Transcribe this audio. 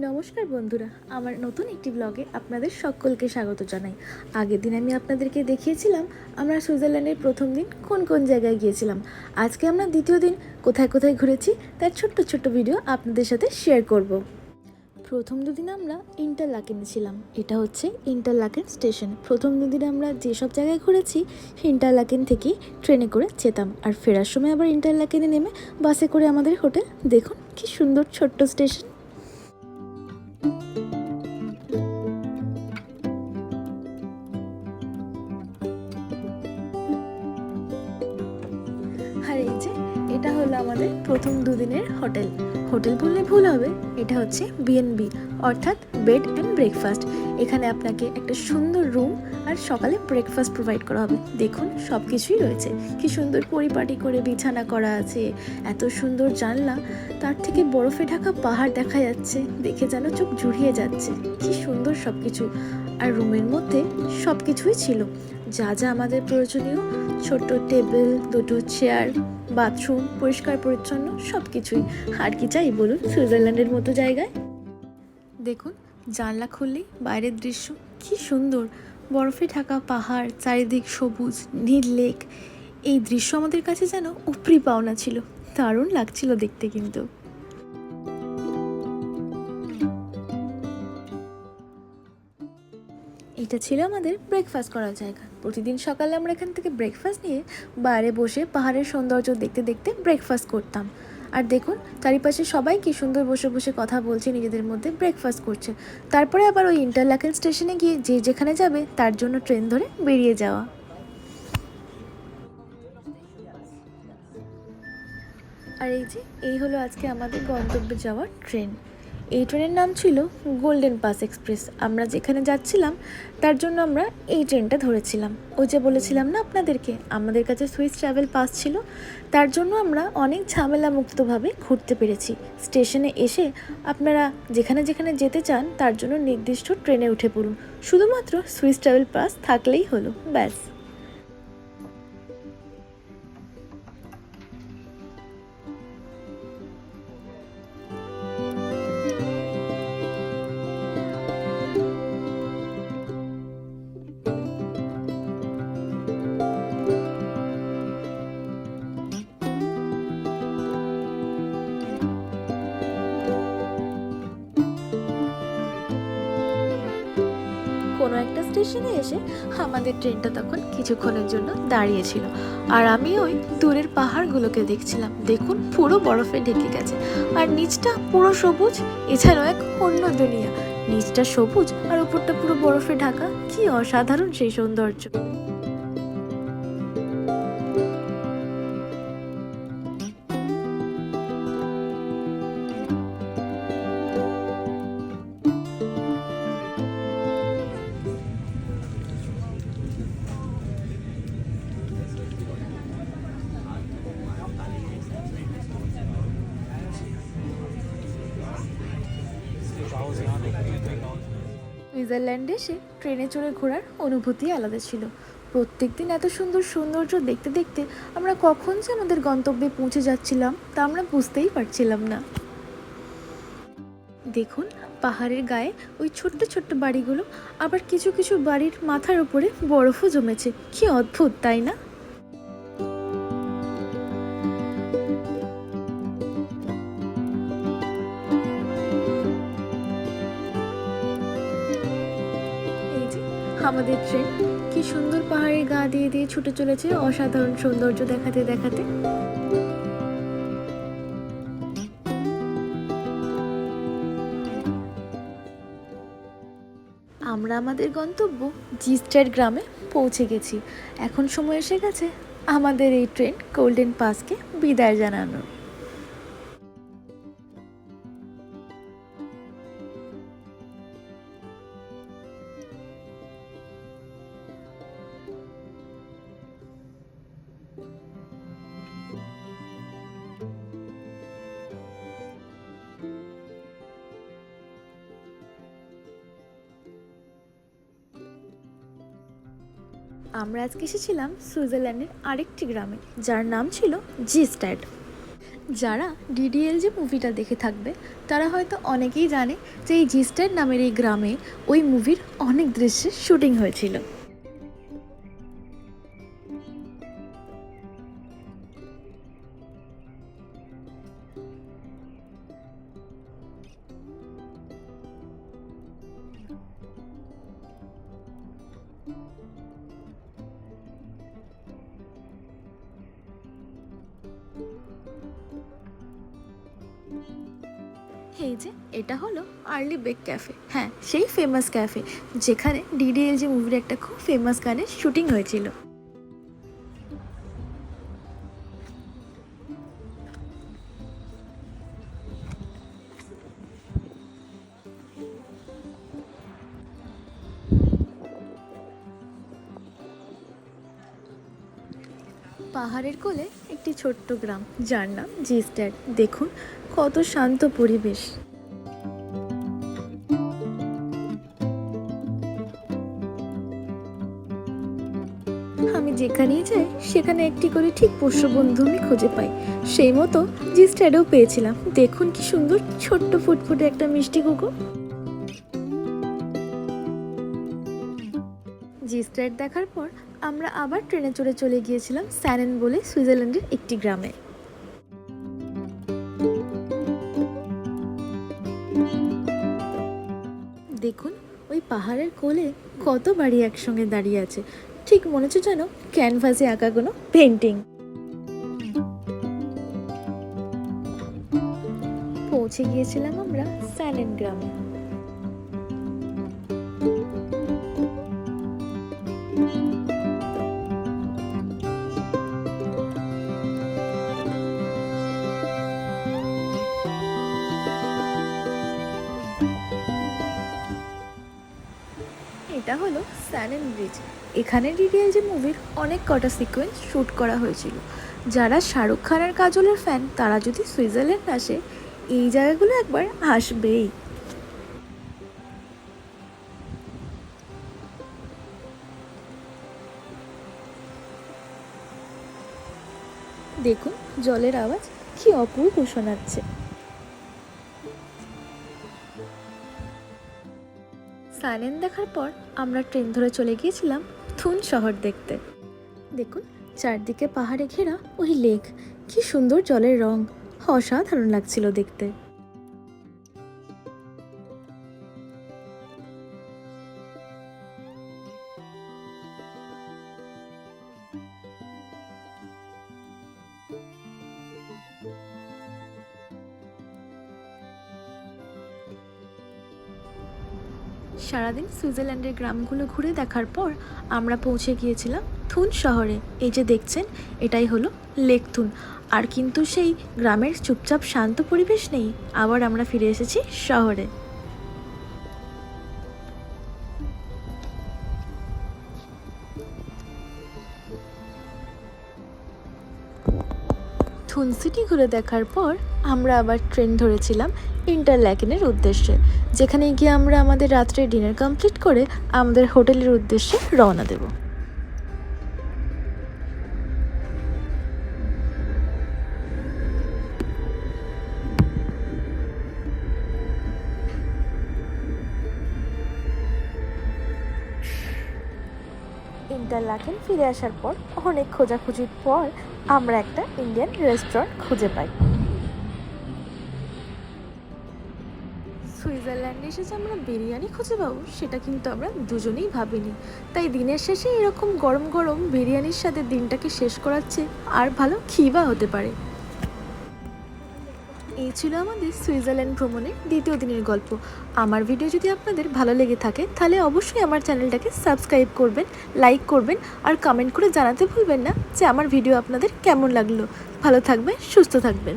নমস্কার বন্ধুরা, আমার নতুন একটি ব্লগে আপনাদের সকলকে স্বাগত জানাই। আগের দিন আমি আপনাদেরকে দেখিয়েছিলাম আমরা সুইজারল্যান্ডের প্রথম দিন কোন কোন জায়গায় গিয়েছিলাম। আজকে আমরা দ্বিতীয় দিন কোথায় কোথায় ঘুরেছি তার ছোট্ট ছোট্ট ভিডিও আপনাদের সাথে শেয়ার করব। প্রথম দুদিন আমরা ইন্টারলাকেনে ছিলাম। এটা হচ্ছে ইন্টারলাকেন স্টেশন। প্রথম দুদিন আমরা যেসব জায়গায় ঘুরেছি ইন্টারলাকেন থেকেই ট্রেনে করে যেতাম, আর ফেরার সময় আবার ইন্টারলাকেনে নেমে বাসে করে আমাদের হোটেল। দেখুন কি সুন্দর ছোট্ট স্টেশন। আর এই যে এটা হলো আমাদের প্রথম দুদিনের হোটেল। হোটেল বললে ভুল হবে, এটা হচ্ছে বিএনবি অর্থাৎ বেড অ্যান্ড ব্রেকফাস্ট। এখানে আপনাকে একটা সুন্দর রুম আর সকালে ব্রেকফাস্ট প্রোভাইড করা হবে। দেখুন সব কিছুই রয়েছে, কি সুন্দর পরিপাটি করে বিছানা করা আছে, এত সুন্দর জানলা, তার থেকে বরফে ঢাকা পাহাড় দেখা যাচ্ছে, দেখে যেন চোখ জুড়িয়ে যাচ্ছে। কি সুন্দর সব কিছু। আর রুমের মধ্যে সব কিছুই ছিল, যা যা আমাদের প্রয়োজনীয়। ছোট্ট টেবিল, দুটো চেয়ার, বাথরুম, পরিষ্কার পরিচ্ছন্ন সব কিছুই। আর কি চাই বলুন সুইজারল্যান্ডের মতো জায়গায়। দেখুন জানলা খুললেই বাইরের দৃশ্য কি সুন্দর, বরফে ঢাকা পাহাড়, চারিদিক সবুজ নীল লেক। এই দৃশ্য আমাদের কাছে যেন উপরি পাওনা ছিল, দারুণ লাগছিল দেখতে। কিন্তু এটা ছিল আমাদের ব্রেকফাস্ট করার জায়গা। প্রতিদিন সকালে আমরা এখান থেকে ব্রেকফাস্ট নিয়ে বাইরে বসে পাহাড়ের সৌন্দর্য দেখতে দেখতে ব্রেকফাস্ট করতাম। আর দেখুন চারিপাশে সবাই কি সুন্দর বসে বসে কথা বলছে, নিজেদের মধ্যে ব্রেকফাস্ট করছে। তারপরে আবার ওই ইন্টারলাকেন স্টেশনে গিয়ে যে যেখানে যাবে তার জন্য ট্রেন ধরে বেরিয়ে যাওয়া। আর এই যে এই হলো আজকে আমাদের গন্তব্যে যাওয়ার ট্রেন। এই ট্রেনের নাম ছিল গোল্ডেন পাস এক্সপ্রেস। আমরা যেখানে যাচ্ছিলাম তার জন্য আমরা এই ট্রেনটা ধরেছিলাম। ওই যে বলেছিলাম না আপনাদেরকে আমাদের কাছে সুইস ট্রাভেল পাস ছিল, তার জন্য আমরা অনেক ঝামেলা মুক্তভাবে ঘুরতে পেরেছি। স্টেশনে এসে আপনারা যেখানে যেখানে যেতে চান তার জন্য নির্দিষ্ট ট্রেনে উঠে পড়ুন, শুধুমাত্র সুইস ট্রাভেল পাস থাকলেই হলো, ব্যাস। কোনো একটা স্টেশনে এসে আমাদের ট্রেনটা তখন কিছুক্ষণের জন্য দাঁড়িয়েছিল, আর আমি ওই দূরের পাহাড়গুলোকে দেখছিলাম। দেখুন পুরো বরফে ঢেকে গেছে, আর নিচটা পুরো সবুজ, এছাড়াও এক অন্য দুনিয়া। নিচটা সবুজ আর উপরটা পুরো বরফে ঢাকা, কি অসাধারণ সেই সৌন্দর্য। সুইজারল্যান্ডে এসে ট্রেনে চড়ে ঘোরার অনুভূতি আলাদা ছিল। প্রত্যেক দিন এত সুন্দর সৌন্দর্য দেখতে দেখতে আমরা কখন যে আমাদের গন্তব্যে পৌঁছে যাচ্ছিলাম তা আমরা বুঝতেই পারছিলাম না। দেখুন পাহাড়ের গায়ে ওই ছোট্ট ছোট্ট বাড়িগুলো, আবার কিছু কিছু বাড়ির মাথার উপরে বরফও জমেছে। কি অদ্ভুত তাই না? এই যে আমাদের ট্রেন কি সুন্দর পাহাড়ের গা দিয়ে দিয়ে ছুটে চলেছে অসাধারণ সৌন্দর্য দেখাতে দেখাতে। আমরা আমাদের গন্তব্য জিস্টার গ্রামে পৌঁছে গেছি। এখন সময় এসে গেছে আমাদের এই ট্রেন গোল্ডেন পাসকে বিদায় জানানোর। আমরা আজকে এসেছিলাম সুইজারল্যান্ডের আরেকটি গ্রামে, যার নাম ছিল জিস্টাড। যারা ডিডিএল যে মুভিটা দেখে থাকবে তারা হয়তো অনেকেই জানে যে এই জিস্টার নামের এই গ্রামে ওই মুভির অনেক দৃশ্যের শুটিং হয়েছিল। এই যে এটা হলো আর্লি বেক ক্যাফে, হ্যাঁ সেই ফেমাস ক্যাফে যেখানে ডিডিএল যে মুভির একটা খুব ফেমাস গানের শুটিং হয়েছিল। পাহাড়ের কোলে একটি ছোট্ট গ্রাম যার নাম জিস্টার। দেখুন কত শান্ত পরিবেশ। আমি যেখানেই যাই সেখানে একটি করে ঠিক পোষ্য বন্ধু আমি খুঁজে পাই। সেই মতো জিস্টারেও পেয়েছিলাম। দেখুন কি সুন্দর ছোট্ট ফুটফুটে একটা মিষ্টি কুকুর। জিস্টার দেখার পর আমরা আবার ট্রেনে চড়ে চলে গিয়েছিলাম স্যানেন বলে সুইজারল্যান্ডের একটি গ্রামে। দেখুন ওই পাহাড়ের কোলে কত বাড়ি একসঙ্গে দাঁড়িয়ে আছে, ঠিক মনে হচ্ছে যেন ক্যানভাসে আঁকা কোনো পেন্টিং। পৌঁছে গিয়েছিলাম আমরা স্যানেন গ্রামে। এটা হলো স্যানেন ব্রিজ। এখানে ডিডিএল যে মুভির অনেক কটা সিকোয়েন্স শ্যুট করা হয়েছিল। যারা শাহরুখ খান আর কাজলের ফ্যান তারা যদি সুইজারল্যান্ড আসে এই জায়গাগুলো একবার আসবেই। দেখুন জলের আওয়াজ কি অপূর্ব শোনাচ্ছে। সাইলেন্ট দেখার পর আমরা ট্রেন ধরে চলে গিয়েছিলাম থুন শহর দেখতে। দেখুন চারদিকে পাহাড়ে ঘেরা ওই লেক, কি সুন্দর জলের রং, অসাধারণ লাগছিল দেখতে। সারাদিন সুইজারল্যান্ডের গ্রামগুলো ঘুরে দেখার পর আমরা পৌঁছে গিয়েছিলাম থুন শহরে। এই যে দেখছেন এটাই হলো লেক থুন। আর কিন্তু সেই গ্রামের চুপচাপ শান্ত পরিবেশ নেই, আবার আমরা ফিরে এসেছি শহরে। থুন সিটি ঘুরে দেখার পর আমরা আবার ট্রেন ধরেছিলাম ইন্টারল্যাকেনের উদ্দেশ্যে, যেখানে গিয়ে আমরা আমাদের রাত্রে ডিনার কমপ্লিট করে আমাদের হোটেলের উদ্দেশ্যে রওনা দেব। ইন্টারল্যাকেন ফিরে আসার পর অনেক খোঁজাখুঁজির পর আমরা একটা ইন্ডিয়ান রেস্টুরেন্ট খুঁজে পাই। সুইজারল্যান্ডে এসেছে আমরা বিরিয়ানি খুঁজে পাবো সেটা কিন্তু আমরা দুজনেই ভাবিনি। তাই দিনের শেষে এরকম গরম গরম বিরিয়ানির সাথে দিনটাকে শেষ করাচ্ছে আর ভালো খিবা হতে পারে। এই ছিল আমাদের সুইজারল্যান্ড ভ্রমণের দ্বিতীয় দিনের গল্প। আমার ভিডিও যদি আপনাদের ভালো লেগে থাকে তাহলে অবশ্যই আমার চ্যানেলটাকে সাবস্ক্রাইব করবেন, লাইক করবেন আর কমেন্ট করে জানাতে ভুলবেন না যে আমার ভিডিও আপনাদের কেমন লাগলো। ভালো থাকবেন, সুস্থ থাকবেন।